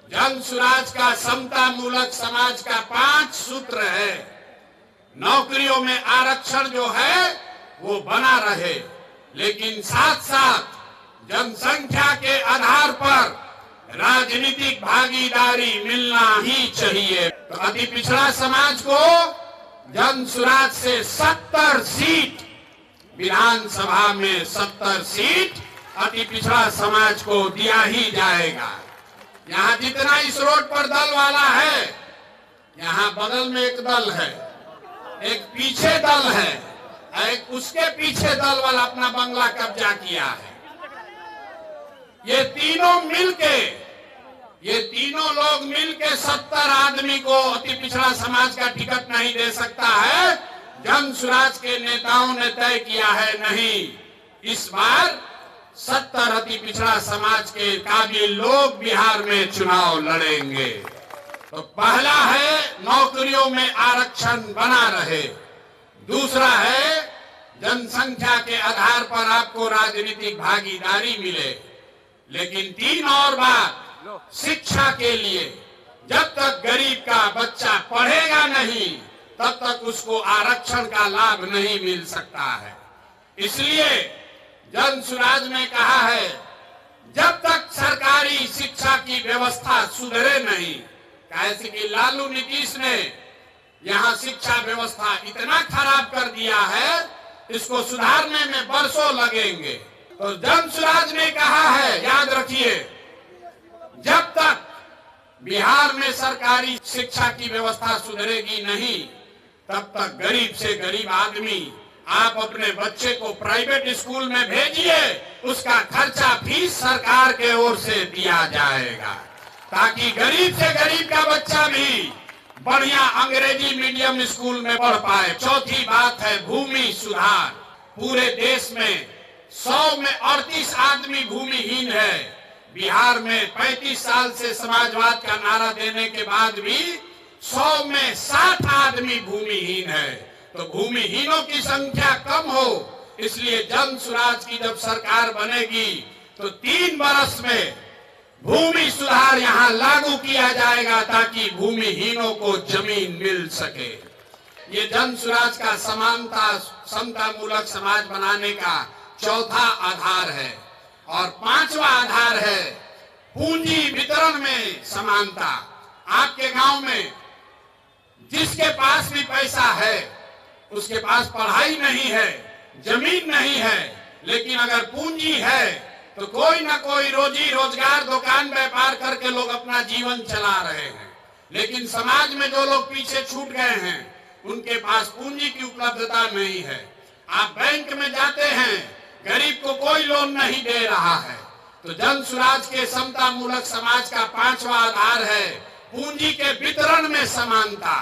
जन सुराज का समता मूलक समाज का 5 सूत्र है। नौकरियों में आरक्षण जो है वो बना रहे, लेकिन साथ साथ जनसंख्या के आधार पर राजनीतिक भागीदारी मिलना ही चाहिए। तो अति पिछड़ा समाज को जन सुराज से 70 सीट, विधानसभा में 70 सीट अति पिछड़ा समाज को दिया ही जाएगा। यहाँ जितना इस रोड पर दल वाला है, यहाँ बगल में एक दल है, एक पीछे दल है, एक उसके पीछे दल वाला अपना बंगला कब्जा किया है। ये तीनों लोग मिलके 70 आदमी को अति पिछड़ा समाज का टिकट नहीं दे सकता है। जन सुराज के नेताओं ने तय किया है, नहीं, इस बार 70 अति पिछड़ा समाज के काबिल लोग बिहार में चुनाव लड़ेंगे। तो पहला है नौकरियों में आरक्षण बना रहे, दूसरा है जनसंख्या के आधार पर आपको राजनीतिक भागीदारी मिले, लेकिन 3 और बात, शिक्षा के लिए जब तक गरीब का बच्चा पढ़ेगा नहीं तब तक उसको आरक्षण का लाभ नहीं मिल सकता है। इसलिए जन सुराज ने कहा है, जब तक सरकारी शिक्षा की व्यवस्था सुधरे नहीं, कैसे कि लालू नीतीश ने यहाँ शिक्षा व्यवस्था इतना खराब कर दिया है, इसको सुधारने में बरसों लगेंगे। तो जन सुराज ने कहा है, याद रखिए, जब तक बिहार में सरकारी शिक्षा की व्यवस्था सुधरेगी नहीं, तब तक गरीब से गरीब आदमी आप अपने बच्चे को प्राइवेट स्कूल में भेजिए, उसका खर्चा फीस सरकार के ओर से दिया जाएगा, ताकि गरीब से गरीब का बच्चा भी बढ़िया अंग्रेजी मीडियम स्कूल में पढ़ पाए। चौथी बात है भूमि सुधार। पूरे देश में 100 में 38 आदमी भूमिहीन है। बिहार में 35 साल से समाजवाद का नारा देने के बाद भी 100 में 60 आदमी भूमिहीन है। तो भूमिहीनों की संख्या कम हो, इसलिए जन सुराज की जब सरकार बनेगी तो 3 वर्ष में भूमि सुधार यहाँ लागू किया जाएगा, ताकि भूमिहीनों को जमीन मिल सके। ये जन सुराज का समानता समता मूलक समाज बनाने का चौथा आधार है। और 5वां आधार है पूंजी वितरण में समानता। आपके गांव में जिसके पास भी पैसा है, उसके पास पढ़ाई नहीं है, जमीन नहीं है, लेकिन अगर पूंजी है तो कोई ना कोई रोजी रोजगार दुकान व्यापार करके लोग अपना जीवन चला रहे हैं। लेकिन समाज में जो लोग पीछे छूट गए हैं, उनके पास पूंजी की उपलब्धता नहीं है। आप बैंक में जाते हैं, गरीब को कोई लोन नहीं दे रहा है। तो जन सुराज के समता मूलक समाज का 5वां आधार है पूंजी के वितरण में समानता।